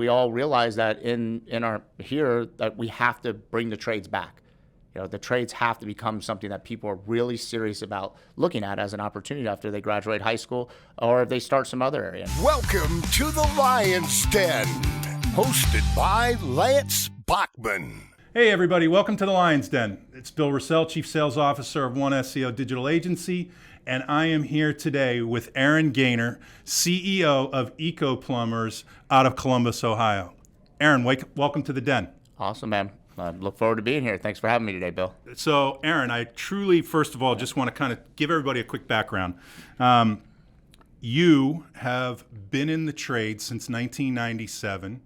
we all realize that in our here that we have to bring the trades back. The trades have to become something that people are really serious about looking at as an opportunity after they graduate high school or if they start some other area. Welcome to the Lion's Den, hosted by Lance Bachman. Hey everybody, welcome to the Lion's Den. It's Bill Rossell, Chief Sales Officer of One SEO Digital Agency, and I am here today with Aaron Gaynor, CEO of Eco Plumbers out of Columbus, Ohio. Aaron, welcome to the Den. Awesome, man. I look forward to being here. Thanks for having me today, Bill. So, Aaron, I truly, first of all, just want to kind of give everybody a quick background. You have been in the trade since 1997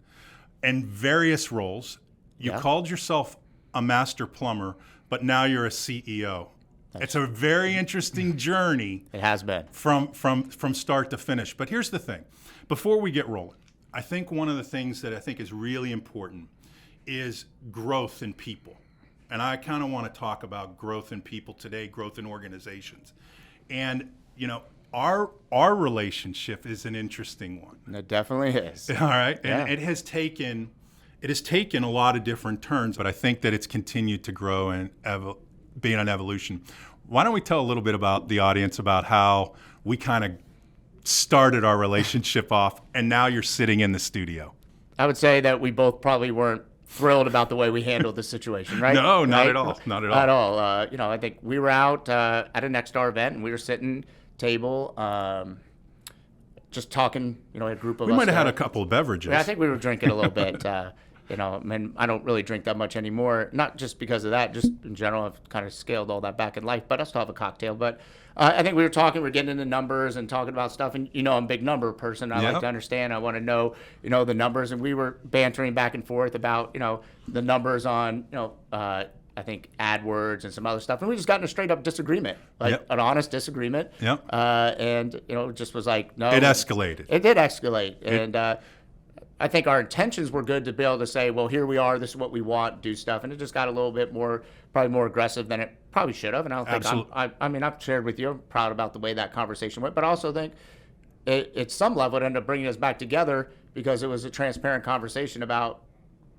in various roles. You called yourself a master plumber, but now you're a CEO. It's a very interesting journey. It has been. From start to finish. But here's the thing. Before we get rolling, I think one of the things that I think is really important is growth in people. And I kind of want to talk about growth in people today, growth in organizations. And, our relationship is an interesting one. It definitely is. All right. And it has taken a lot of different turns, but I think that it's continued to grow and be an evolution. Why don't we tell a little bit about the audience about how we kind of started our relationship off and now you're sitting in the studio? I would say that we both probably weren't thrilled about the way we handled the situation, right? No, not at all. Not at all. At all. I think we were out at a Nexstar event and we were sitting table, just talking, a group of us. We might have had a couple of beverages. Yeah, I think we were drinking a little bit. I don't really drink that much anymore, not just because of that, just in general, I've kind of scaled all that back in life, but I still have a cocktail. But I think we were getting into numbers and talking about stuff, and I'm a big number person. I like to understand. I want to know, the numbers, and we were bantering back and forth about, the numbers on, I think AdWords and some other stuff, and we just got in a straight up disagreement, an honest disagreement. And it just was like, no. It escalated. It did escalate, and I think our intentions were good to be able to say, well, here we are, this is what we want, do stuff, and it just got a little bit probably more aggressive than it probably should have. And I don't think I've shared with you, I'm proud about the way that conversation went, but I also think at some level it ended up bringing us back together because it was a transparent conversation about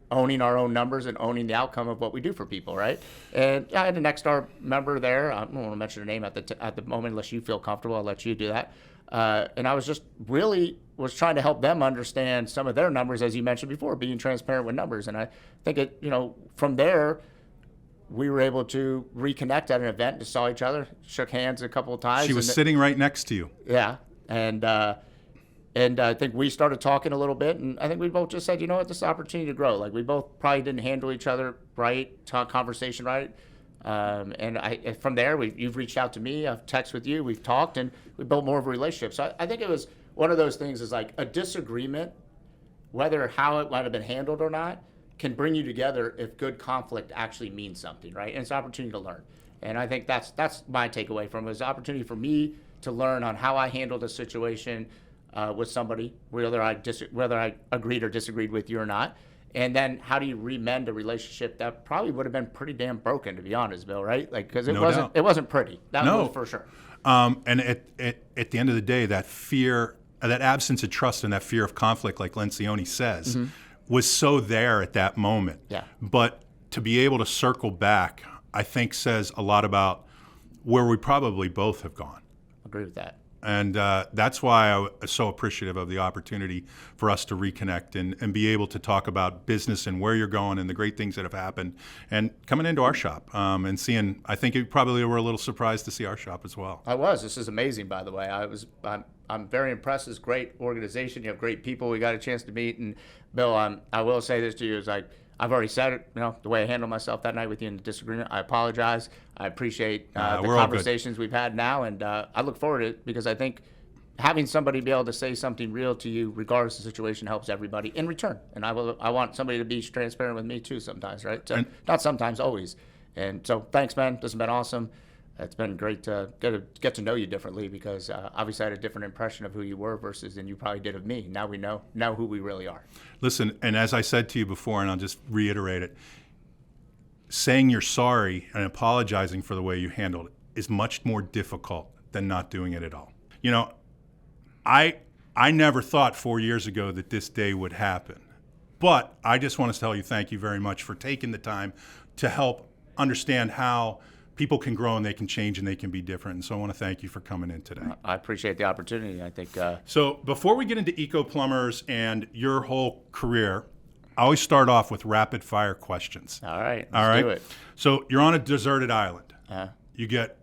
owning our own numbers and owning the outcome of what we do for people, right? And I had a Nexstar member there. I don't want to mention her name at the moment unless you feel comfortable. I'll let you do that. And I was just really trying to help them understand some of their numbers, as you mentioned before, being transparent with numbers. And I think from there, we were able to reconnect at an event, just saw each other, shook hands a couple of times. She was sitting right next to you. Yeah. And I think we started talking a little bit, and I think we both just said, this is an opportunity to grow. Like, we both probably didn't handle each other right, conversation right. And from there, you've reached out to me, I've texted with you, we've talked, and we built more of a relationship. So I think it was one of those things is like a disagreement, whether how it might have been handled or not, can bring you together if good conflict actually means something, right? And it's an opportunity to learn. And I think that's my takeaway from it. It's an opportunity for me to learn on how I handled a situation with somebody, whether I agreed or disagreed with you or not. And then how do you remend a relationship that probably would have been pretty damn broken, to be honest, Bill, right? Like, because it wasn't pretty. That was for sure. And at the end of the day, that fear, that absence of trust and that fear of conflict, like Lencioni says, was so there at that moment. Yeah. But to be able to circle back, I think says a lot about where we probably both have gone. Agree with that. And that's why I was so appreciative of the opportunity for us to reconnect and be able to talk about business and where you're going and the great things that have happened. And coming into our shop and seeing, I think you probably were a little surprised to see our shop as well. I was. This is amazing, by the way. I'm very impressed. It's a great organization. You have great people we got a chance to meet. And Bill, I will say this to you is like, I've already said it, the way I handled myself that night with you in the disagreement. I apologize. I appreciate the conversations we've had now, and I look forward to it because I think having somebody be able to say something real to you, regardless of the situation, helps everybody in return. And I want somebody to be transparent with me too sometimes, right? So, not sometimes, always. And so thanks, man. This has been awesome. It's been great to get to know you differently because obviously I had a different impression of who you were versus than you probably did of me. Now we know who we really are. Listen, and as I said to you before, and I'll just reiterate it, saying you're sorry and apologizing for the way you handled it is much more difficult than not doing it at all. I never thought 4 years ago that this day would happen. But I just want to tell you thank you very much for taking the time to help understand how people can grow and they can change and they can be different. And so I want to thank you for coming in today. I appreciate the opportunity. I think. So before we get into Eco Plumbers and your whole career, I always start off with rapid fire questions. All right. All right. Do it. So you're on a deserted island. Uh-huh. You get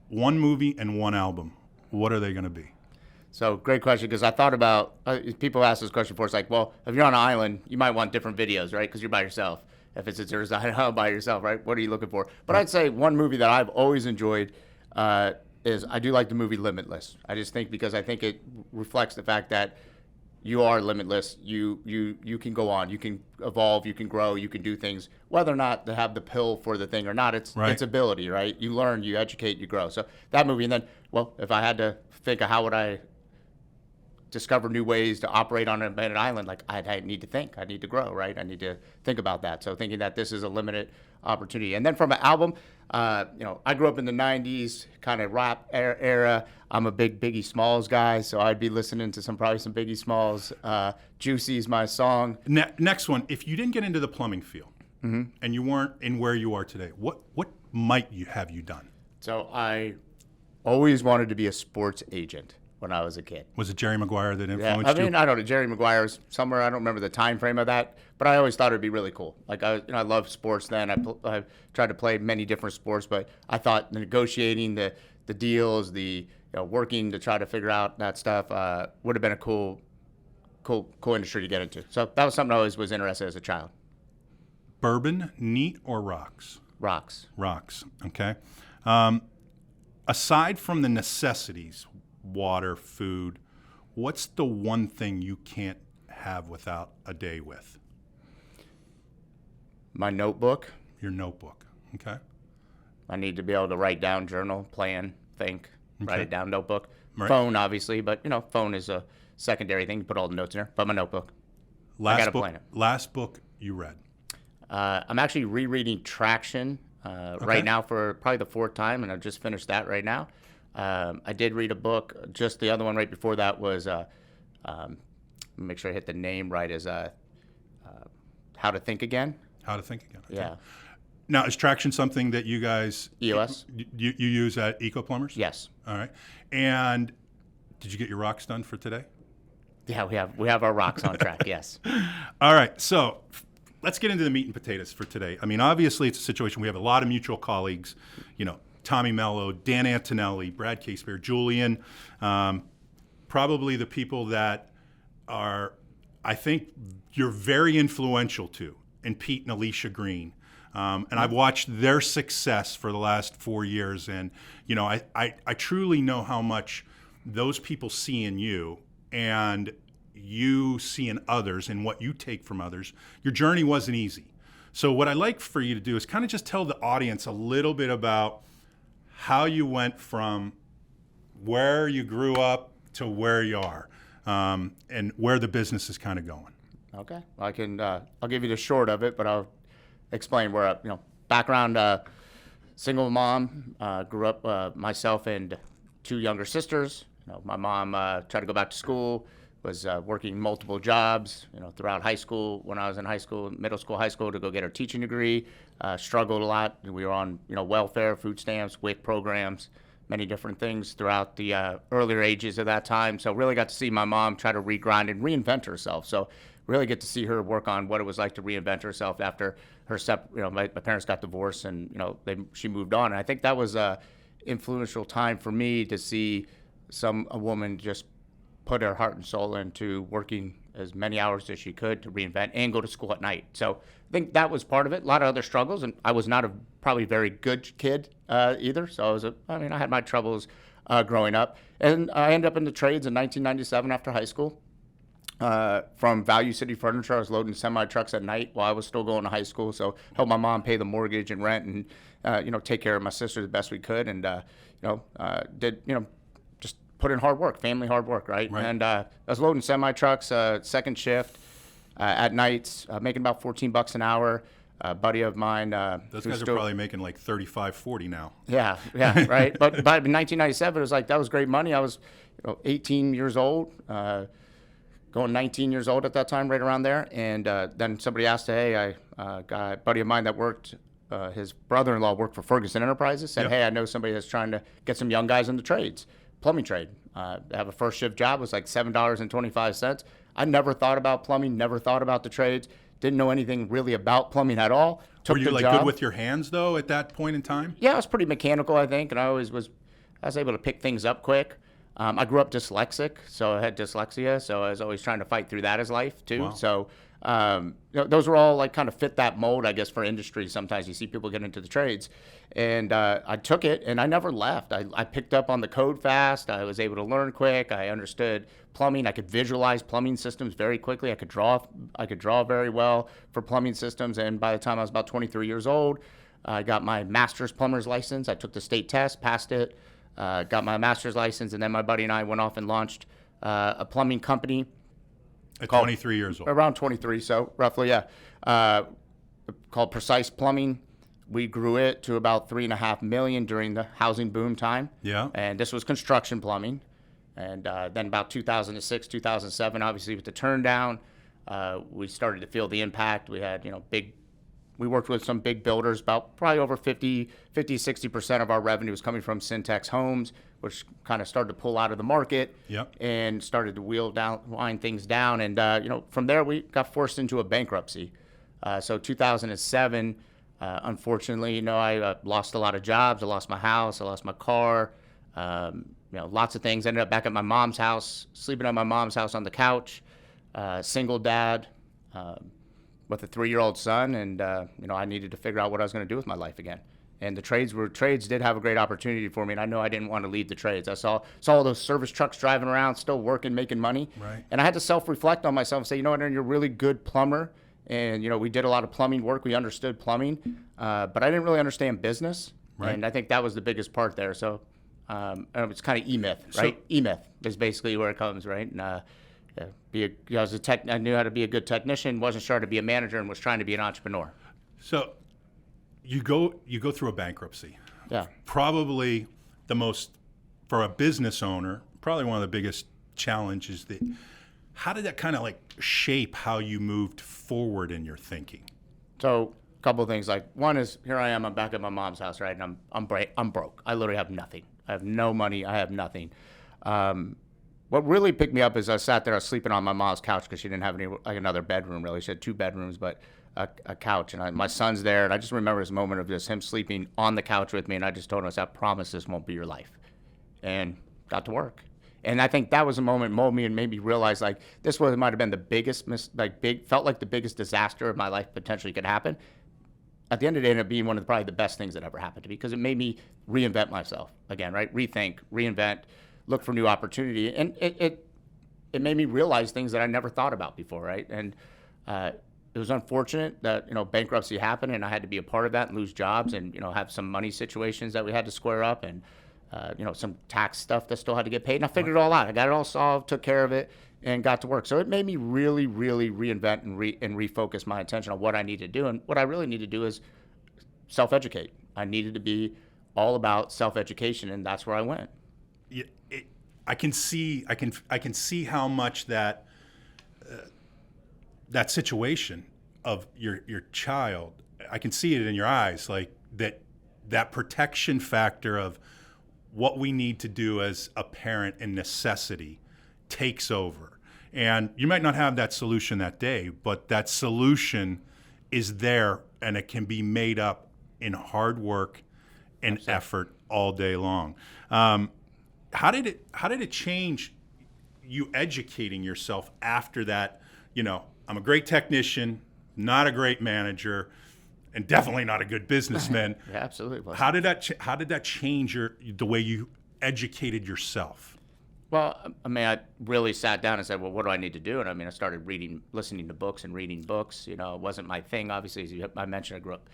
one movie and one album. What are they going to be? So great question, because I thought about, people ask this question before. It's like, well, if you're on an island, you might want different videos, right? Because you're by yourself. If it's a desert island by yourself, right? What are you looking for? But I'd say one movie that I've always enjoyed is, I do like the movie Limitless. I just think, because I think it reflects the fact that you are limitless. You can go on. You can evolve. You can grow. You can do things. Whether or not to have the pill for the thing or not, it's ability, right? You learn, you educate, you grow. So that movie, and then, well, if I had to think of how would I discover new ways to operate on an abandoned island, like I need to think, I need to grow, right? I need to think about that. So thinking that this is a limited opportunity. And then from an album, I grew up in the 90s kind of rap era. I'm a big Biggie Smalls guy, so I'd be listening to probably some Biggie Smalls. Juicy's my song. Next one, if you didn't get into the plumbing field and you weren't in where you are today, what might you have you done? So I always wanted to be a sports agent when I was a kid. Was it Jerry Maguire that influenced I mean, you? I don't know. Jerry Maguire's somewhere. I don't remember the time frame of that, but I always thought it'd be really cool. Like I love sports. Then I tried to play many different sports, but I thought the negotiating, the deals, the working to try to figure out that stuff would have been a cool industry to get into. So that was something I always was interested in as a child. Bourbon, neat, or rocks? Rocks. Rocks. Okay. Aside from the necessities, water, food, what's the one thing you can't have without a day with? My notebook. Your notebook. Okay. I need to be able to write down, journal, plan, think, write it down, notebook. Right. Phone, obviously, but phone is a secondary thing. You put all the notes in there, but my notebook. I gotta plan it. Last book you read? I'm actually rereading Traction right now for probably the fourth time, and I've just finished that right now. I did read a book. Just the other one right before that was, make sure I hit the name right, is How to Think Again. How to Think Again. Okay. Yeah. Now, is Traction something that you guys EOS? You use at Eco Plumbers? Yes. All right. And did you get your rocks done for today? Yeah, we have our rocks on track. Yes. All right. So let's get into the meat and potatoes for today. I mean, obviously, it's a situation we have a lot of mutual colleagues. Tommy Mello, Dan Antonelli, Brad Casebeer, Julian, probably the people that are, I think, you're very influential to, and Pete and Alicia Green. And I've watched their success for the last 4 years. And, I truly know how much those people see in you and you see in others and what you take from others. Your journey wasn't easy. So what I'd like for you to do is kind of just tell the audience a little bit about how you went from where you grew up to where you are, and where the business is kind of going. Okay. I can. I'll give you the short of it, but I'll explain where. Background: single mom. Grew up myself and two younger sisters. My mom tried to go back to school. Was working multiple jobs. Throughout high school. When I was in high school, middle school, high school, to go get her teaching degree. Struggled a lot. We were on welfare, food stamps, WIC programs, many different things throughout the earlier ages of that time. So really got to see my mom try to regrind and reinvent herself. So really get to see her work on what it was like to reinvent herself after her my parents got divorced, and she moved on. And I think that was a influential time for me to see a woman just put her heart and soul into working as many hours as she could to reinvent and go to school at night. So I think that was part of it. A lot of other struggles, and I was not a probably very good kid either. So I had my troubles growing up, and I ended up in the trades in 1997 after high school. From Value City Furniture, I was loading semi trucks at night while I was still going to high school. So helped my mom pay the mortgage and rent, and take care of my sister the best we could, and did just put in hard work, family hard work, right? And I was loading semi trucks, second shift at nights, making about $14 an hour. A buddy of mine. Those guys are probably making like 35, 40 now. Yeah, right. But in 1997, it was like that was great money. I was 18 years old. going 19 years old at that time, right around there. And then somebody asked, hey, I got a buddy of mine that worked, his brother-in-law worked for Ferguson Enterprises, said, hey, I know somebody that's trying to get some young guys in the trades, plumbing trade. They have a first shift job, it was like $7.25. I never thought about plumbing, never thought about the trades, didn't know anything really about plumbing at all. Were you like good with your hands though at that point in time? Yeah, I was pretty mechanical, I think, and I was able to pick things up quick. I grew up dyslexic, so I had dyslexia, so I was always trying to fight through that as life too. Wow. So those were all like kind of fit that mold, I guess, for industry. Sometimes you see people get into the trades, and I took it, and I never left. I picked up on the code fast. I was able to learn quick. I understood plumbing. I could visualize plumbing systems very quickly. I could draw very well for plumbing systems. And by the time I was about 23 years old, I got my master's plumber's license. I took the state test, passed it. Got my master's license, and then my buddy and I went off and launched a plumbing company. At 23 years old. Around 23, so roughly, yeah. Called Precise Plumbing. We grew it to about $3.5 million during the housing boom time. Yeah. And this was construction plumbing. And then about 2006, 2007, obviously with the turn down, we started to feel the impact. We had, we worked with some big builders, about probably over 60% of our revenue was coming from Syntex Homes, which kind of started to pull out of the market. Yep. And started to wind things down. And, from there we got forced into a bankruptcy. So 2007, unfortunately, I lost a lot of jobs. I lost my house. I lost my car. Lots of things. I ended up back at my mom's house, sleeping at my mom's house on the couch, single dad, with a 3-year-old son, and I needed to figure out what I was going to do with my life again. And the trades did have a great opportunity for me, and I know I didn't want to leave the trades. I saw all those service trucks driving around, still working, making money, right. And I had to self-reflect on myself and say, Aaron, you're a really good plumber, and we did a lot of plumbing work. We understood plumbing, but I didn't really understand business, right. And I think that was the biggest part there. So it's kind of E-Myth, right? E-Myth is basically where it comes, right? And, I knew how to be a good technician, wasn't sure how to be a manager, and was trying to be an entrepreneur. So you go through a bankruptcy. Yeah. Probably for a business owner, probably one of the biggest challenges. How did that kind of like shape how you moved forward in your thinking? So a couple of things. Like one is, here I am, I'm back at my mom's house, right? And I'm broke. I literally have nothing. I have no money. I have nothing. What really picked me up is I sat there, I was sleeping on my mom's couch because she didn't have another bedroom really. She had 2 bedrooms, but a couch. And my son's there, and I just remember this moment of just him sleeping on the couch with me, and I just told him, I promise this won't be your life. And got to work. And I think that was a moment molded me and made me realize this might have been the biggest, felt like the biggest disaster of my life potentially could happen. At the end of the day, it ended up being one of probably the best things that ever happened to me because it made me reinvent myself again, right? Rethink, reinvent, look for new opportunity. And it made me realize things that I never thought about before, right? And it was unfortunate that, bankruptcy happened and I had to be a part of that and lose jobs and, have some money situations that we had to square up and, some tax stuff that still had to get paid. And I figured it all out. I got it all solved, took care of it, and got to work. So it made me really, really reinvent and refocus my attention on what I need to do. And what I really need to do is self-educate. I needed to be all about self-education, and that's where I went. I can see how much that situation of your child, I can see it in your eyes, like that protection factor of what we need to do as a parent and necessity takes over. And you might not have that solution that day, but that solution is there, and it can be made up in hard work and effort all day long. How did it change you educating yourself after that? I'm a great technician, not a great manager, and definitely not a good businessman. Yeah, absolutely. How did that change the way you educated yourself? Well, I really sat down and said, well, what do I need to do? And I started listening to books and reading books. It wasn't my thing, obviously. As I mentioned, I grew up,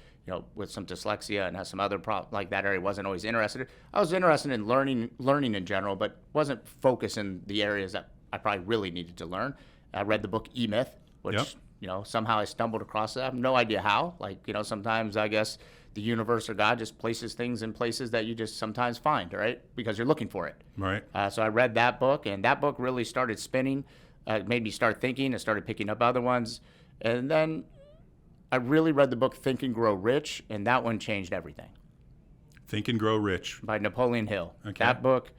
with some dyslexia and had some other problems like that area. Wasn't always interested. I was interested in learning in general, but wasn't focused in the areas that I probably really needed to learn. I read the book E-Myth, which, somehow I stumbled across it. I have no idea how. Sometimes I guess the universe or God just places things in places that you just sometimes find, right? Because you're looking for it. Right. So I read that book, and that book really started spinning made me start thinking. I started picking up other ones. And then I really read the book Think and Grow Rich, and that one changed everything. Think and Grow Rich. By Napoleon Hill. Okay. That book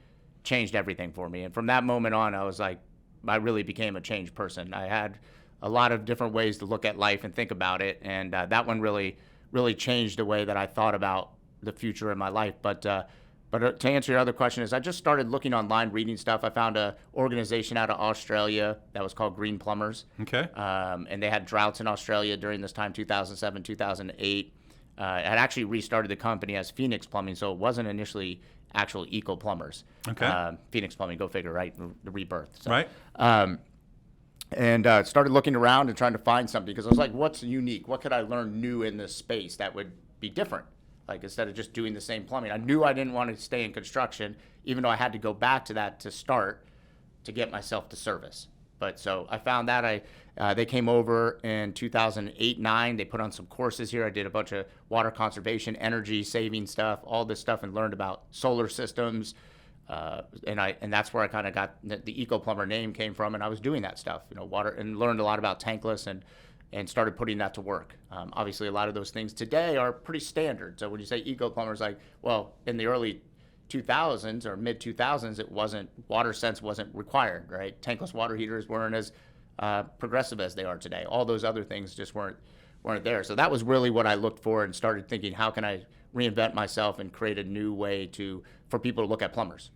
changed everything for me. And from that moment on, I was like, I really became a changed person. I had a lot of different ways to look at life and think about it. And that one really changed the way that I thought about the future in my life. But to answer your other question is I just started looking online, reading stuff. I found an organization out of Australia that was called Green Plumbers. Okay. And they had droughts in Australia during this time, 2007, 2008. It actually restarted the company as Phoenix Plumbing, so it wasn't initially actual Eco Plumbers. Okay. Phoenix Plumbing, go figure, right? The rebirth. So, Right. And started looking around and trying to find something because I was like, what's unique? What could I learn new in this space that would be different? Like instead of just doing the same plumbing. I knew I didn't want to stay in construction, even though I had to go back to that to start to get myself to service. But so I found that they came over in 2008-9. They put on some courses here. I did a bunch of water conservation, energy saving stuff, all this stuff, and learned about solar systems. And that's where I kind of got the Eco Plumber name came from. And I was doing that stuff, water, and learned a lot about tankless and started putting that to work. Obviously, a lot of those things today are pretty standard. So when you say Eco Plumbers, like, well, in the early 2000s or mid 2000s, water sense wasn't required, right? Tankless water heaters weren't as progressive as they are today. All those other things just weren't there. So that was really what I looked for and started thinking, how can I reinvent myself and create a new way for people to look at plumbers?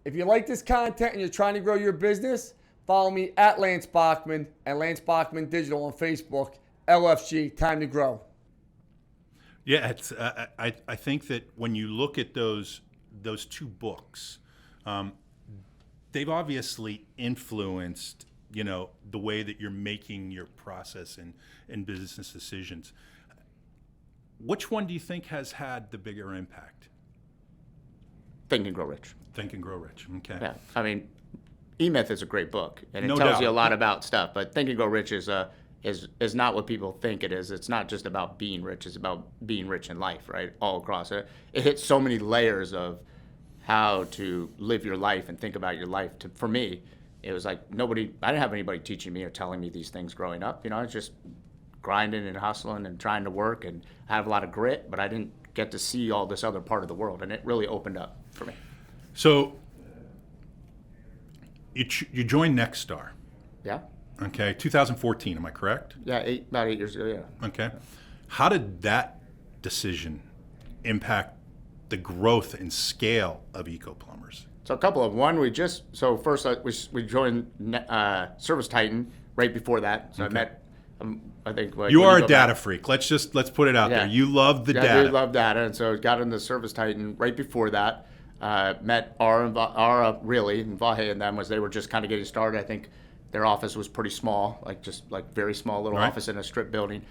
If you like this content and you're trying to grow your business, follow me at Lance Bachman and Lance Bachman Digital on Facebook. LFG, time to grow. Yeah, it's. I think that when you look at those two books, they've obviously influenced the way that you're making your process and business decisions. Which one do you think has had the bigger impact? Think and Grow Rich. Think and Grow Rich. Okay. Yeah, I mean, E-Myth is a great book, and it No tells doubt. you a lot about stuff. But Think and Grow Rich is not what people think it is. It's not just about being rich; it's about being rich in life, right? All across it. It hits so many layers of how to live your life and think about your life. For me, it was like I didn't have anybody teaching me or telling me these things growing up. I was just grinding and hustling and trying to work and have a lot of grit, but I didn't get to see all this other part of the world, and it really opened up for me. So you joined Nexstar. Yeah. Okay, 2014. Am I correct? Yeah, about 8 years ago. Yeah. Okay. How did that decision impact the growth and scale of Eco Plumbers? So a couple of one, first we joined Service Titan right before that. So Okay. I met, I think You are a go data back- freak. Let's put it out Yeah. there. You love the Yeah, data. I do love data, and so got into Service Titan right before that. Met Ara really, and Vahe and them they were just kind of getting started. I think their office was pretty small, just very small little Right. office in a strip building.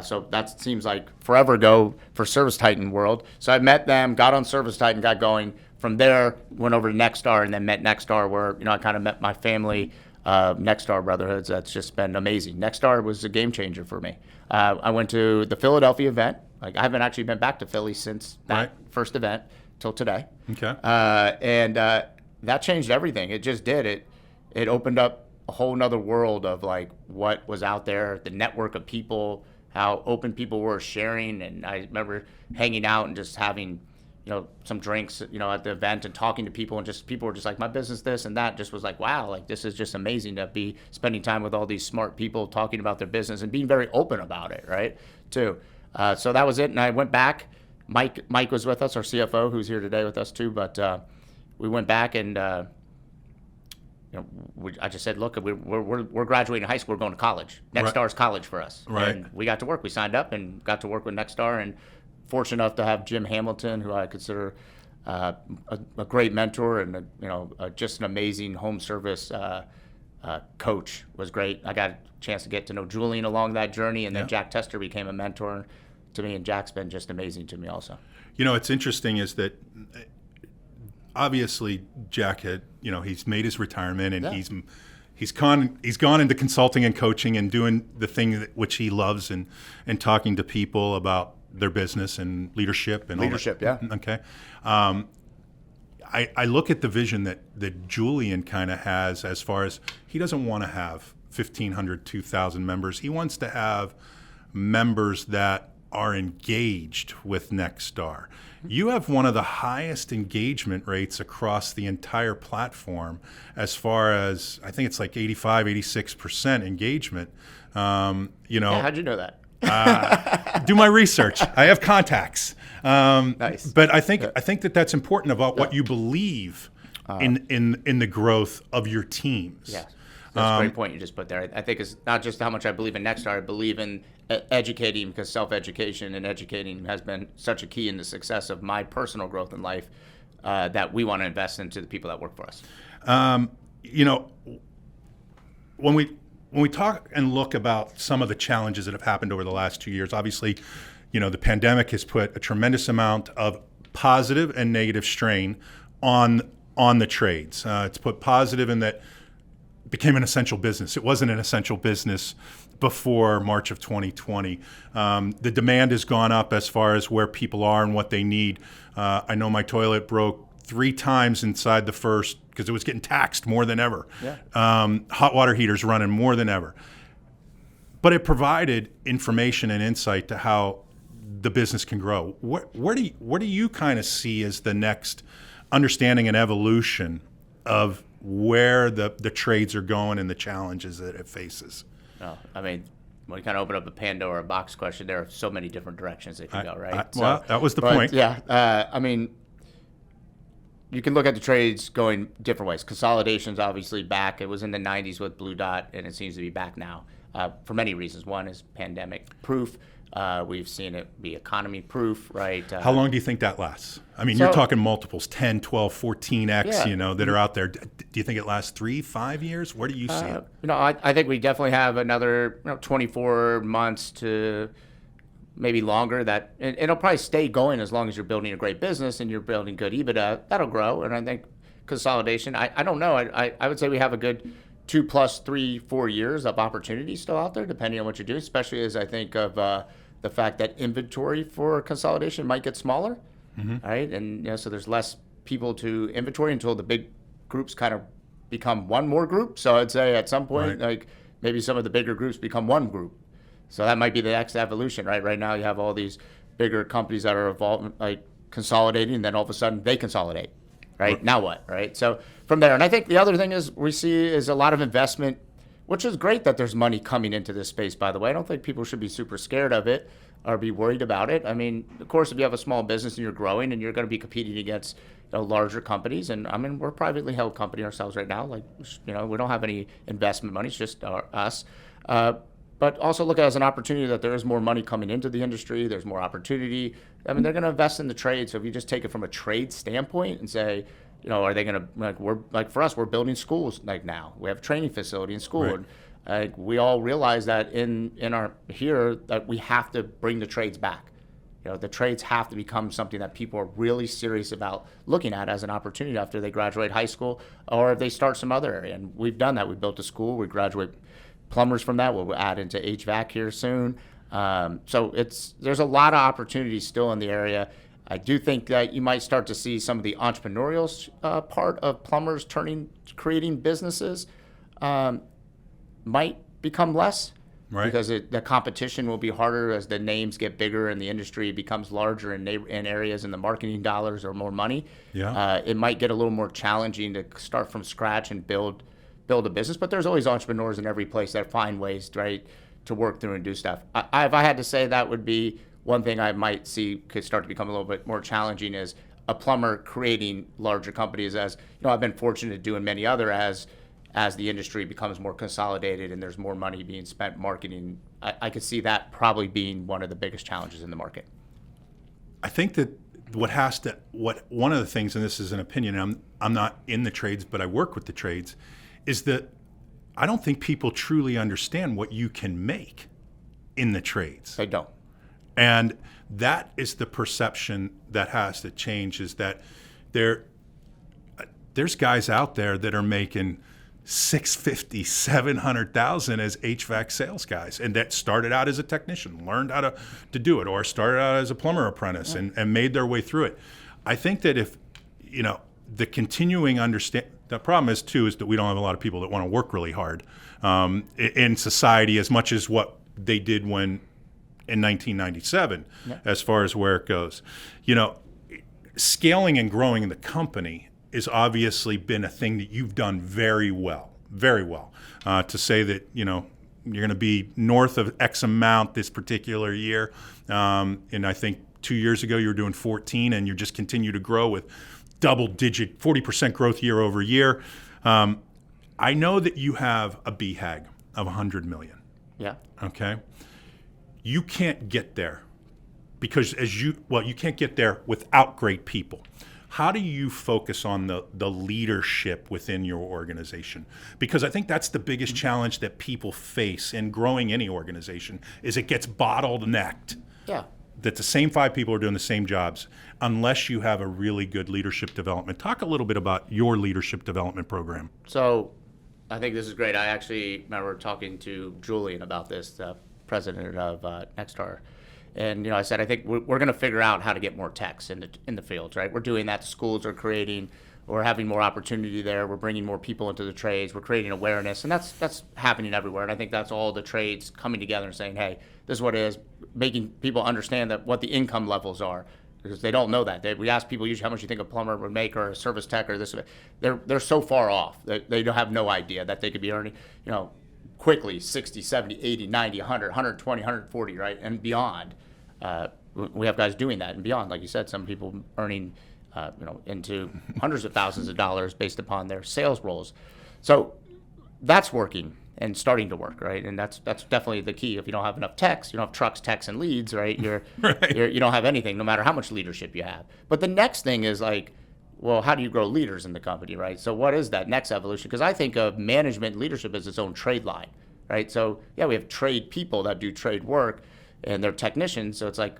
So that seems like forever ago for Service Titan world. So I met them, got on Service Titan, got going. From there, went over to Nexstar, and then met Nexstar, where I kind of met my family. Nexstar Brotherhoods. That's just been amazing. Nexstar was a game changer for me. I went to the Philadelphia event. I haven't actually been back to Philly since that Right. first event till today. Okay. And that changed everything. It just did. It opened up a whole nother world of what was out there, the network of people, how open people were sharing. And I remember hanging out and just having some drinks, at the event and talking to people, and just people were just like, my business, this and that, just was like, wow, this is just amazing to be spending time with all these smart people talking about their business and being very open about it, right, too. So that was it, and I went back. Mike was with us, our CFO, who's here today with us too, but we went back and I just said, look, we're graduating high school, we're going to college. Nexstar's college for us. Right. And we got to work. We signed up and got to work with Nexstar, and fortunate enough to have Jim Hamilton, who I consider a great mentor and just an amazing home service coach. Was great. I got a chance to get to know Julian along that journey, and then Yeah. Jack Tester became a mentor to me, and Jack's been just amazing to me also. It's interesting is that obviously Jack had, he's made his retirement and Yeah. he's gone into consulting and coaching and doing the thing which he loves and talking to people about their business and leadership and Leadership, all that. yeah. Okay. I look at the vision that Julian kind of has as far as he doesn't want to have 1,500, 2,000 members. He wants to have members that are engaged with Nexstar. You have one of the highest engagement rates across the entire platform as far as, I think it's like 85, 86% engagement. Yeah, how'd you know that? Do my research. I have contacts. Nice. But I think that's important about what you believe in the growth of your teams. Yeah. That's a great point you just put there. I think it's not just how much I believe in Nexstar. I believe in educating, because self-education and educating has been such a key in the success of my personal growth in life, that we want to invest into the people that work for us. When we talk and look about some of the challenges that have happened over the last 2 years, obviously, the pandemic has put a tremendous amount of positive and negative strain on the trades. It's put positive in that it became an essential business. It wasn't an essential business before March of 2020. The demand has gone up as far as where people are and what they need. I know my toilet broke 3 times inside the first, because it was getting taxed more than ever. Yeah. Hot water heaters running more than ever. But it provided information and insight to how the business can grow. Where do you kind of see as the next understanding and evolution of where the trades are going and the challenges that it faces? No, I mean, when you kind of open up a Pandora box question, there are so many different directions they can go, right? Well, that was the point. Yeah, I mean, you can look at the trades going different ways. Consolidation's obviously back. It was in the 90s with Blue Dot, and it seems to be back now for many reasons. One is pandemic proof. We've seen it be economy proof, right? How long do you think that lasts? I mean, you're talking multiples, 10, 12, 14x, that are out there. Do you think it lasts 3, 5 years? Where do you see it? I think we definitely have another 24 months to maybe longer. That and it'll probably stay going as long as you're building a great business and you're building good EBITDA. That'll grow. And I think consolidation, I don't know. I would say we have a good 2 plus 3, 4 years of opportunity still out there, depending on what you're doing, especially as I think of the fact that inventory for consolidation might get smaller, right? And so there's less people to inventory until the big groups kind of become one more group. So I'd say at some point, like maybe some of the bigger groups become one group. So that might be the next evolution, right? Right now you have all these bigger companies that are evolving, like consolidating, and then all of a sudden they consolidate, right? Now what, right? So from there, and I think the other thing is we see is a lot of investment, which is great that there's money coming into this space, by the way. I don't think people should be super scared of it or be worried about it. I mean, of course, if you have a small business and you're growing and you're going to be competing against larger companies, and I mean, we're a privately held company ourselves right now. Like, we don't have any investment money. It's just us. But also look at it as an opportunity that there is more money coming into the industry. There's more opportunity. I mean, they're going to invest in the trade. So if you just take it from a trade standpoint and say, are they going to, for us, we're building schools now. We have a training facility in school. Right. We all realize that in our here that we have to bring the trades back. The trades have to become something that people are really serious about looking at as an opportunity after they graduate high school or if they start some other area. And we've done that. We built a school. We graduate plumbers from that. We'll add into HVAC here soon. So there's a lot of opportunities still in the area. I do think that you might start to see some of the entrepreneurial part of plumbers creating businesses might become less, right? Because the competition will be harder as the names get bigger and the industry becomes larger in areas and the marketing dollars are more money. Yeah. It might get a little more challenging to start from scratch and build a business, but there's always entrepreneurs in every place that find ways, right, to work through and do stuff. If I had to say, that would be one thing I might see could start to become a little bit more challenging is a plumber creating larger companies. As I've been fortunate to do in many other as the industry becomes more consolidated and there's more money being spent marketing. I could see that probably being one of the biggest challenges in the market. I think that one of the things, and this is an opinion, I'm not in the trades, but I work with the trades, is that I don't think people truly understand what you can make in the trades. They don't. And that is the perception that has to change, is that there's guys out there that are making $650,000, $700,000 as HVAC sales guys, and that started out as a technician, learned how to do it, or started out as a plumber apprentice and made their way through it. I think that if, the continuing understand. The problem is too is that we don't have a lot of people that want to work really hard in society as much as what they did when in 1997, as far as where it goes. Scaling and growing the company has obviously been a thing that you've done very well. To say that you're going to be north of X amount this particular year, and I think 2 years ago you were doing 14, and you just continue to grow with double-digit 40% growth year over year. I know that you have a BHAG of 100 million. Yeah. Okay. You can't get there because you can't get there without great people. How do you focus on the leadership within your organization? Because I think that's the biggest challenge that people face in growing any organization is it gets bottlenecked. Yeah. That the same 5 people are doing the same jobs unless you have a really good leadership development. Talk a little bit about your leadership development program. So I think this is great. I actually remember talking to Julian about this, the president of Nexstar. And I said, I think we're going to figure out how to get more techs in the fields, right? We're doing that. The schools are creating, we're having more opportunity there. We're bringing more people into the trades. We're creating awareness, and that's happening everywhere. And I think that's all the trades coming together and saying, hey, this is what it is, making people understand that what the income levels are, because they don't know that. We ask people usually how much you think a plumber would make or a service tech or this. They're so far off. They don't have no idea that they could be earning, quickly 60, 70, 80, 90, 100, 120, 140, right, and beyond. We have guys doing that and beyond. Like you said, some people earning, into hundreds of thousands of dollars based upon their sales roles. So that's working and starting to work, right? And that's definitely the key. If you don't have enough techs, you don't have trucks, techs, and leads, right? You don't have anything, no matter how much leadership you have. But the next thing is like, well, how do you grow leaders in the company, right? So what is that next evolution? Because I think of management and leadership as its own trade line, right? So yeah, we have trade people that do trade work, and they're technicians. So it's like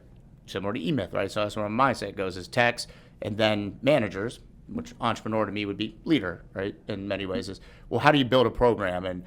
similar to E-Myth, right? So that's where my mindset goes, is techs and then managers, which entrepreneur to me would be leader, right? In many ways is, well, how do you build a program? And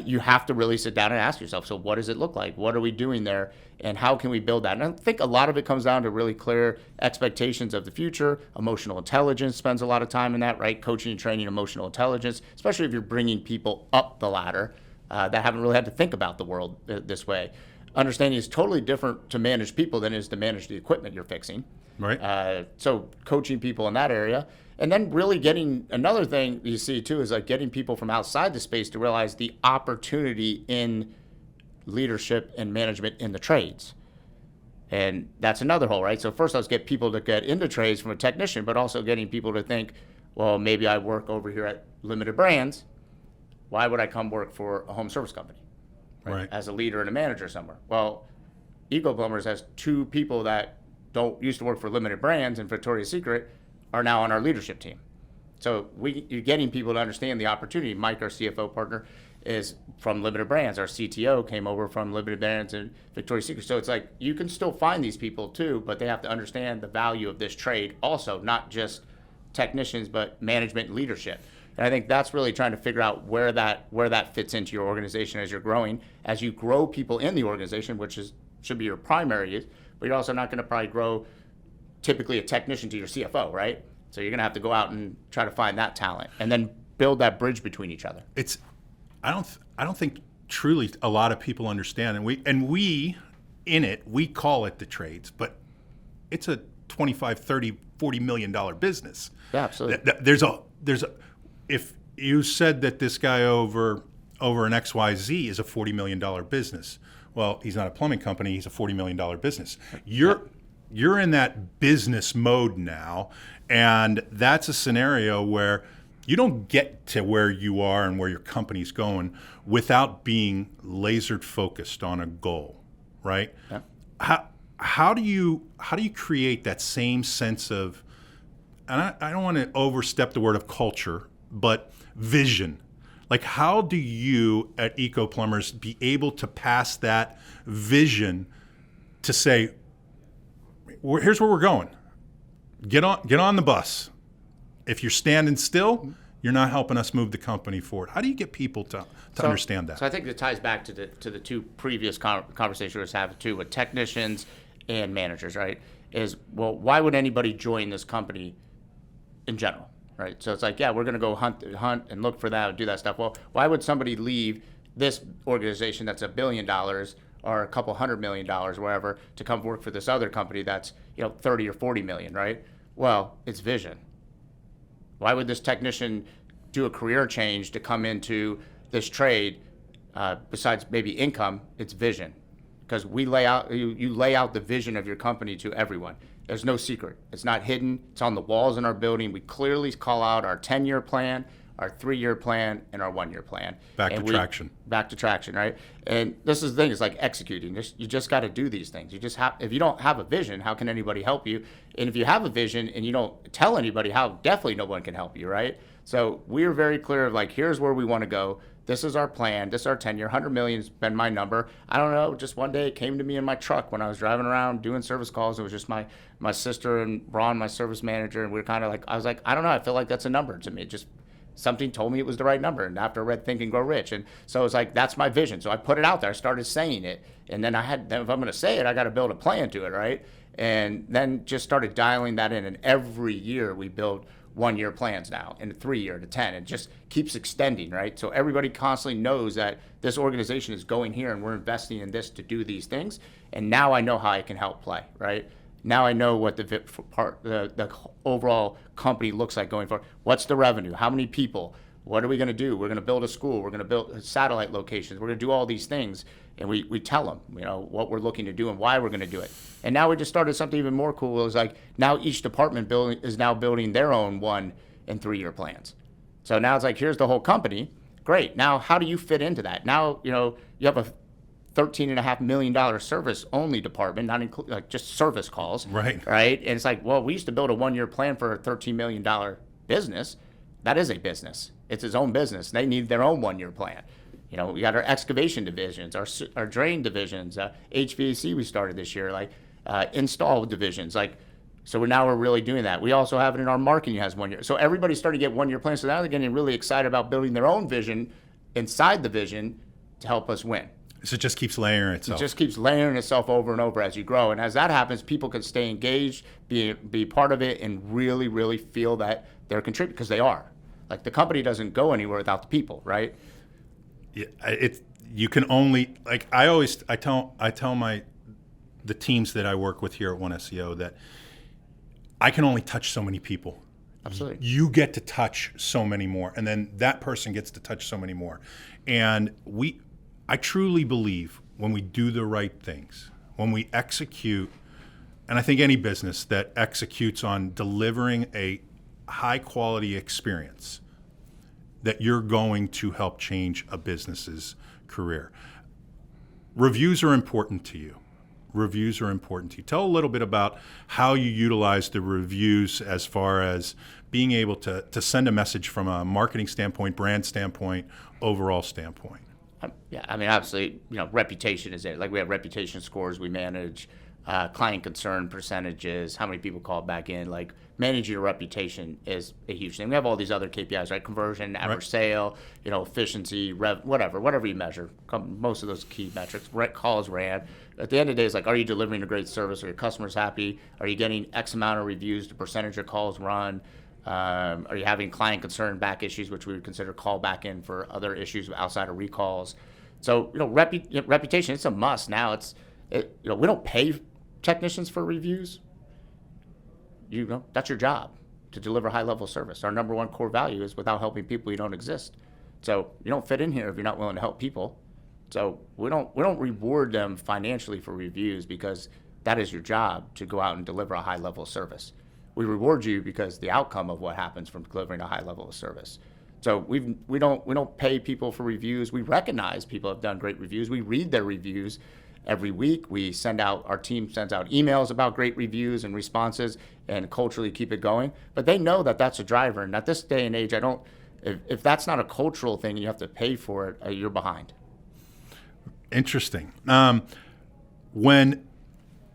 you have to really sit down and ask yourself, so what does it look like? What are we doing there? And how can we build that? And I think a lot of it comes down to really clear expectations of the future. Emotional intelligence spends a lot of time in that, right? Coaching and training emotional intelligence, especially if you're bringing people up the ladder that haven't really had to think about the world this way. Understanding is totally different to manage people than it is to manage the equipment you're fixing. Right. So coaching people in that area. And then really getting, another thing you see too is like getting people from outside the space to realize the opportunity in leadership and management in the trades. And that's another whole, right? So first let's get people to get into trades from a technician, but also getting people to think, well, maybe I work over here at Limited Brands. Why would I come work for a home service company? Right. As a leader and a manager somewhere. Well, Eco Plumbers has 2 people that don't used to work for Limited Brands and Victoria's Secret are now on our leadership team. So you're getting people to understand the opportunity. Mike, our CFO partner, is from Limited Brands. Our CTO came over from Limited Brands and Victoria's Secret. So it's like you can still find these people too, but they have to understand the value of this trade also, not just technicians, but management and leadership. And I think that's really trying to figure out where that fits into your organization as you're growing. As you grow people in the organization, which should be your primary, but you're also not going to probably grow typically a technician to your CFO, right? So you're going to have to go out and try to find that talent and then build that bridge between each other. I don't think truly a lot of people understand, and we in it, we call it the trades, but it's a 25, 30, $40 million business. Yeah, absolutely. There's a if you said that this guy over an XYZ is a $40 million business, well, he's not a plumbing company, he's a $40 million business. You're in that business mode now, and that's a scenario where you don't get to where you are and where your company's going without being laser focused on a goal, right? Yeah. How do you create that same sense of, and I don't want to overstep the word of culture, but vision? Like, how do you at Eco Plumbers be able to pass that vision to say, here's where we're going. Get on the bus. If you're standing still, you're not helping us move the company forward. How do you get people to understand that? So I think it ties back to the 2 previous conversations we were having too with technicians and managers, right? Is, well, why would anybody join this company in general? right? So it's like, yeah, we're going to go hunt and look for that and do that stuff. Well, why would somebody leave this organization that's $1 billion or a couple $100 million, wherever, to come work for this other company that's 30 or 40 million, right? Well, it's vision. Why would this technician do a career change to come into this trade? Besides maybe income, it's vision, because we lay out you lay out the vision of your company to everyone. There's no secret. It's not hidden. It's on the walls in our building. We clearly call out our 10-year plan, our 3-year plan, and our 1-year plan. Back to traction. Back to traction, right? And this is the thing. It's like executing. You just got to do these things. You just have. If you don't have a vision, how can anybody help you? And if you have a vision and you don't tell anybody, how definitely no one can help you, right? So we're very clear of like, here's where we want to go. This is our plan. This is our 10-year. 100 million's been my number. I don't know. Just one day it came to me in my truck when I was driving around doing service calls. It was just my sister and Ron, my service manager, and we were kind of like, I was like, I don't know. I feel like that's a number to me. Just something told me it was the right number. And after I read Think and Grow Rich, and so it's like, that's my vision. So I put it out there. I started saying it, and then if I'm going to say it, I got to build a plan to it, right? And then just started dialing that in. And every year we build 1-year plans now, and 3-year to 10. It just keeps extending, right? So everybody constantly knows that this organization is going here and we're investing in this to do these things. And now I know how I can help play, right? Now I know what the overall company looks like going forward. What's the revenue? How many people? What are we going to do? We're going to build a school. We're going to build satellite locations. We're going to do all these things. And we tell them, what we're looking to do and why we're going to do it. And now we just started something even more cool. It was like, now each department is now building their own 1- and 3-year plans. So now it's like, here's the whole company. Great. Now, how do you fit into that? Now, you have a $13.5 million service only department, not include like just service calls. Right. Right. And it's like, well, we used to build a 1-year plan for a $13 million business. That is a business. It's its own business. They need their own 1-year plan. We got our excavation divisions, our drain divisions, HVAC we started this year, like install divisions. So we're really doing that. We also have it in our marketing has 1 year. So everybody started to get 1-year plans. So now they're getting really excited about building their own vision inside the vision to help us win. So it just keeps layering itself. It just keeps layering itself over and over as you grow. And as that happens, people can stay engaged, be part of it, and really, really feel that they're contributing, because they are. Like, the company doesn't go anywhere without the people, right? Yeah, you can only, like, I tell the teams that I work with here at One SEO that I can only touch so many people. Absolutely. You get to touch so many more, and then that person gets to touch so many more. And I truly believe when we do the right things, when we execute, and I think any business that executes on delivering a high quality experience, that you're going to help change a business's career. Reviews are important to you. Reviews are important to you. Tell a little bit about how you utilize the reviews as far as being able to send a message from a marketing standpoint, brand standpoint, overall standpoint. Yeah, I mean, absolutely, reputation is there. Like, we have reputation scores we manage, client concern percentages, how many people call back in. Like, managing your reputation is a huge thing. We have all these other KPIs, right? Conversion, average sale, efficiency, whatever you measure. Most of those key metrics, calls ran. At the end of the day, it's like, are you delivering a great service? Are your customers happy? Are you getting X amount of reviews, the percentage of calls run? Are you having client concern back issues, which we would consider call back in for other issues outside of recalls? So, reputation, it's a must now. We don't pay technicians for reviews. That's your job, to deliver high level service. Our number one core value is, without helping people, you don't exist. So you don't fit in here if you're not willing to help people. So we don't reward them financially for reviews, because that is your job, to go out and deliver a high level of service. We reward you because the outcome of what happens from delivering a high level of service. So we don't pay people for reviews. We recognize people have done great reviews. We read their reviews every week. Our team sends out emails about great reviews and responses, and culturally keep it going. But they know that that's a driver. And at this day and age, if that's not a cultural thing and you have to pay for it, you're behind. Interesting.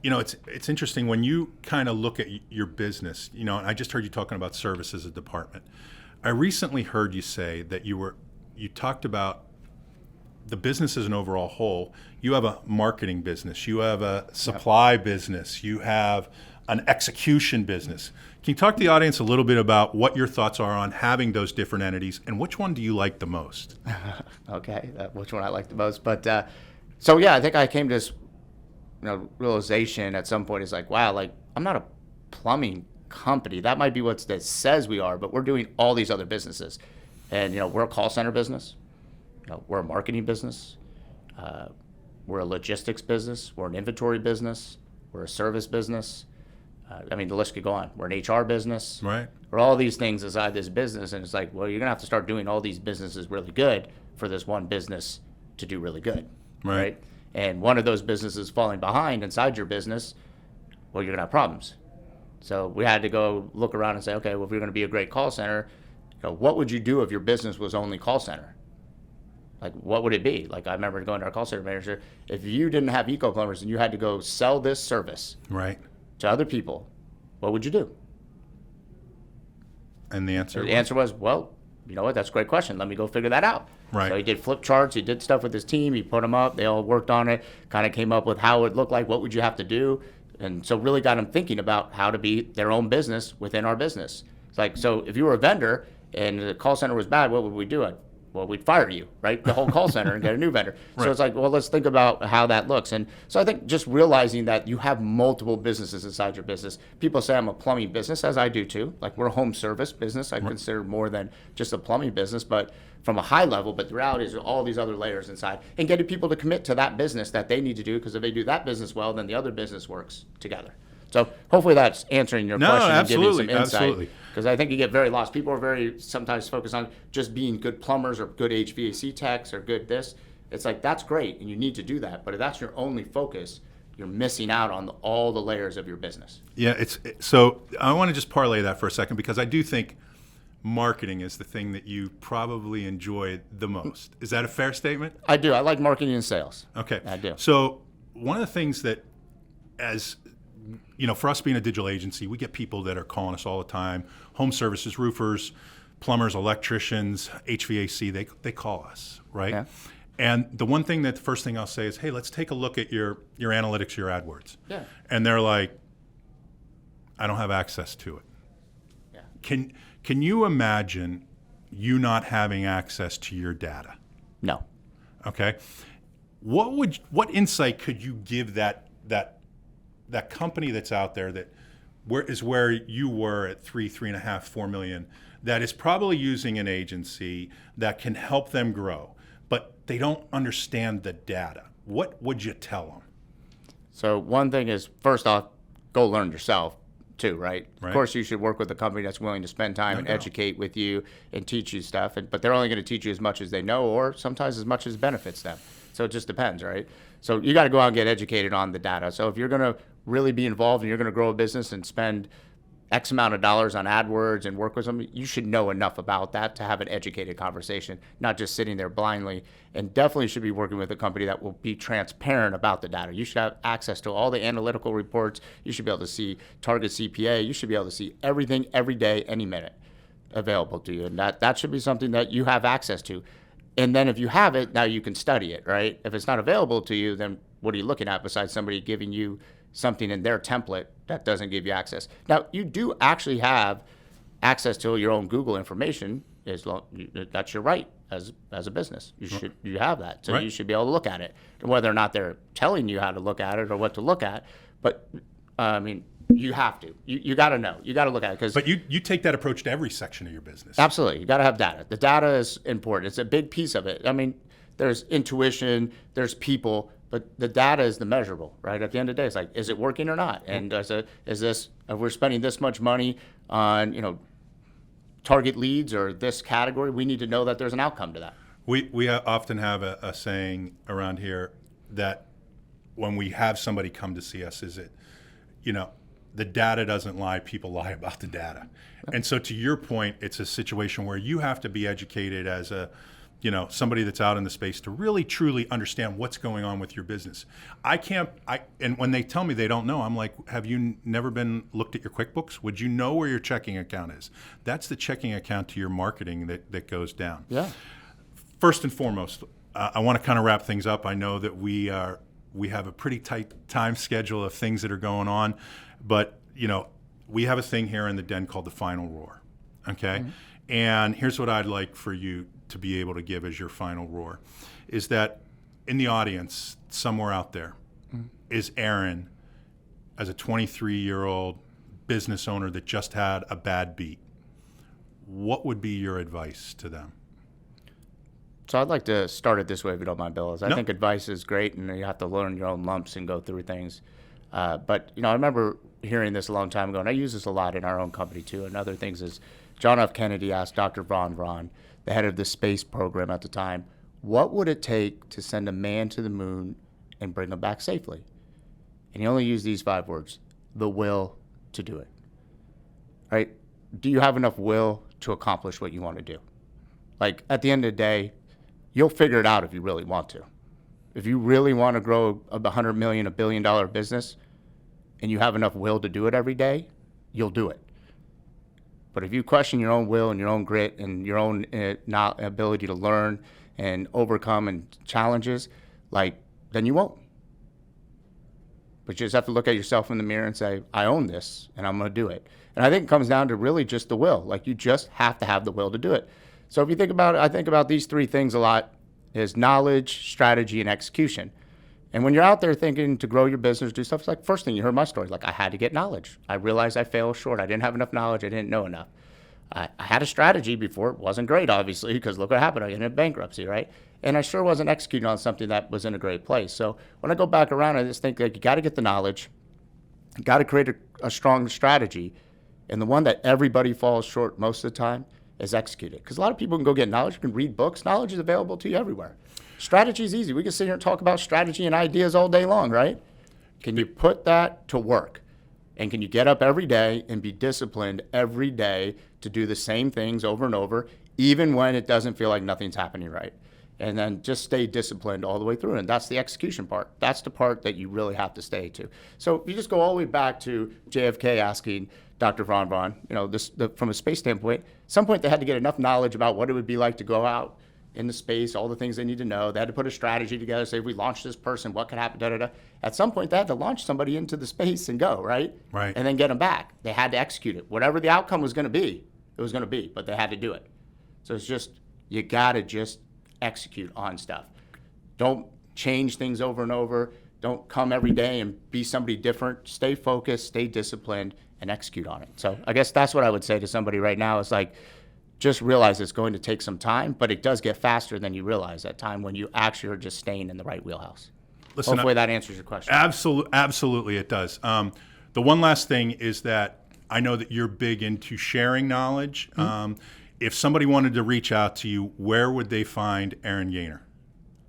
It's interesting when you kind of look at your business, and I just heard you talking about service as a department. I recently heard you say that you talked about the business as an overall whole. You have a marketing business, you have a supply business, you have an execution business. Can you talk to the audience a little bit about what your thoughts are on having those different entities, and which one do you like the most? Okay, which one I like the most. But so yeah, I think I came to this realization at some point. Is like, wow, like I'm not a plumbing company. That might be what that says we are, but we're doing all these other businesses. And we're a call center business. We're a marketing business. We're a logistics business. We're an inventory business. We're a service business. I mean, the list could go on. We're an HR business. Right. We're all these things inside this business, and it's like, well, you're gonna have to start doing all these businesses really good for this one business to do really good, Right. And one of those businesses falling behind inside your business, well, you're gonna have problems. So we had to go look around and say, okay, well, if you're gonna be a great call center, what would you do if your business was only call center? Like, what would it be? Like, I remember going to our call center manager, if you didn't have Eco Plumbers and you had to go sell this service Right. to other people, what would you do? And the answer? The answer was, well, you know what? That's a great question. Let me go figure that out. Right. So he did flip charts. He did stuff with his team. He put them up. They all worked on it, kind of came up with how it looked like, what would you have to do? And so really got him thinking about how to be their own business within our business. It's like, so if you were a vendor and the call center was bad, what would we do? Well, we'd fire you, right? The whole call center and get a new vendor. Right. So it's like, well, let's think about how that looks. And so I think just realizing that you have multiple businesses inside your business. People say I'm a plumbing business, as I do too. Like, we're a home service business. I consider more than just a plumbing business, but from a high level. But the reality is all these other layers inside, and getting people to commit to that business that they need to do, because if they do that business well, then the other business works together. So hopefully that's answering your question and giving you some insight. Absolutely. Because I think you get very lost. People are very sometimes focused on just being good plumbers or good HVAC techs or good this. It's like, that's great, and you need to do that. But if that's your only focus, you're missing out on all the layers of your business. Yeah, so I want to just parlay that for a second, because I do think marketing is the thing that you probably enjoy the most. Is that a fair statement? I do. I like marketing and sales. Okay. I do. So one of the things that, as for us being a digital agency, we get people that are calling us all the time, home services, roofers, plumbers, electricians, HVAC, they call us, right? Yeah. And the one thing that the first thing I'll say is, hey, let's take a look at your analytics, your AdWords. Yeah. And they're like, I don't have access to it. Yeah. Can you imagine you not having access to your data? No. Okay. What insight could you give that company that's out there that where you were at 3.5, $4 million, that is probably using an agency that can help them grow, but they don't understand the data? What would you tell them? So one thing is, first off, go learn yourself too, right? Right. Of course, you should work with a company that's willing to spend time and educate with you and teach you stuff, but they're only going to teach you as much as they know, or sometimes as much as benefits them. So it just depends, right? So you got to go out and get educated on the data. So if you're going to really be involved and you're going to grow a business and spend X amount of dollars on AdWords and work with them, you should know enough about that to have an educated conversation, not just sitting there blindly. And definitely should be working with a company that will be transparent about the data. You should have access to all the analytical reports. You should be able to see target CPA. You should be able to see everything every day, any minute available to you. And that should be something that you have access to. And then if you have it, now you can study it, right? If it's not available to you, then what are you looking at besides somebody giving you something in their template that doesn't give you access? Now, you do actually have access to your own Google information. That's your right as a business. You have that, so Right. You should be able to look at it. And whether or not they're telling you how to look at it or what to look at, but I mean, you have to. You got to know. You got to look at it. But you take that approach to every section of your business. Absolutely. You got to have data. The data is important. It's a big piece of it. I mean, there's intuition, there's people, but the data is the measurable, right? At the end of the day, it's like, is it working or not? And if we're spending this much money on, target leads or this category, we need to know that there's an outcome to that. We often have a saying around here that when we have somebody come to see us, is it, the data doesn't lie, people lie about the data. And so to your point, it's a situation where you have to be educated as somebody that's out in the space to really truly understand what's going on with your business. And when they tell me they don't know, I'm like, have you never been looked at your QuickBooks? Would you know where your checking account is? That's the checking account to your marketing that goes down. Yeah. First and foremost, I want to kind of wrap things up. I know that we have a pretty tight time schedule of things that are going on, but we have a thing here in the den called the final roar. Okay. And here's what I'd like for you to be able to give as your final roar is that in the audience, somewhere out there, is Aaron as a 23-year-old business owner that just had a bad beat. What would be your advice to them? So I'd like to start it this way, if you don't mind, Bill. I No. think advice is great, and you have to learn your own lumps and go through things. But I remember hearing this a long time ago, and I use this a lot in our own company too. And other things is John F. Kennedy asked Dr. Von Braun, the head of the space program at the time, what would it take to send a man to the moon and bring him back safely? And he only used these 5 words: the will to do it. Right? Do you have enough will to accomplish what you want to do? Like, at the end of the day, you'll figure it out if you really want to. If you really want to grow a $100 million, $1 billion business, and you have enough will to do it every day, you'll do it. But if you question your own will and your own grit and your own ability to learn and overcome and challenges, then you won't. But you just have to look at yourself in the mirror and say, I own this, and I'm going to do it. And I think it comes down to really just the will. You just have to have the will to do it. So if you think about it, I think about these 3 things a lot: is knowledge, strategy, and execution. And when you're out there thinking to grow your business, do stuff, it's like, first thing you heard my story, I had to get knowledge. I realized I fell short. I didn't have enough knowledge. I didn't know enough. I had a strategy before. It wasn't great, obviously, because look what happened. I ended up bankruptcy, right? And I sure wasn't executing on something that was in a great place. So when I go back around, I just think you got to get the knowledge. You got to create a strong strategy. And the one that everybody falls short most of the time is execute it. Because a lot of people can go get knowledge. You can read books. Knowledge is available to you everywhere. Strategy is easy. We can sit here and talk about strategy and ideas all day long, right? Can you put that to work? And can you get up every day and be disciplined every day to do the same things over and over, even when it doesn't feel like nothing's happening right? And then just stay disciplined all the way through. And that's the execution part. That's the part that you really have to stay to. So if you just go all the way back to JFK asking Dr. Von Braun, from a space standpoint, at some point they had to get enough knowledge about what it would be like to go out into space, all the things they need to know. They had to put a strategy together, say, if we launch this person, what could happen, da-da-da. At some point, they had to launch somebody into the space and go, right? Right. And then get them back. They had to execute it. Whatever the outcome was going to be, it was going to be, but they had to do it. So it's just, you got to just execute on stuff. Don't change things over and over. Don't come every day and be somebody different. Stay focused, stay disciplined, and execute on it. So I guess that's what I would say to somebody right now is just realize it's going to take some time, but it does get faster than you realize at time when you actually are just staying in the right wheelhouse. Listen, hopefully that answers your question. Absolutely, it does. The one last thing is that I know that you're big into sharing knowledge. If somebody wanted to reach out to you, where would they find Aaron Gaynor?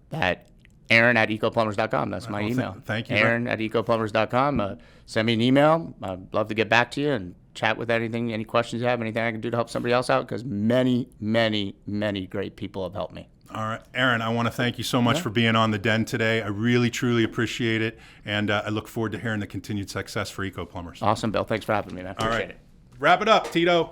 That Aaron at ecoplumbers.com. That's my email. Thank you. Aaron at ecoplumbers.com. Send me an email. I'd love to get back to you and chat with any questions you have, anything I can do to help somebody else out, because many, many, many great people have helped me. All right, Aaron, I want to thank you so much for being on the Den today. I really, truly appreciate it, and I look forward to hearing the continued success for Eco Plumbers. Awesome, Bill. Thanks for having me, man. Appreciate it. Wrap it up, Tito.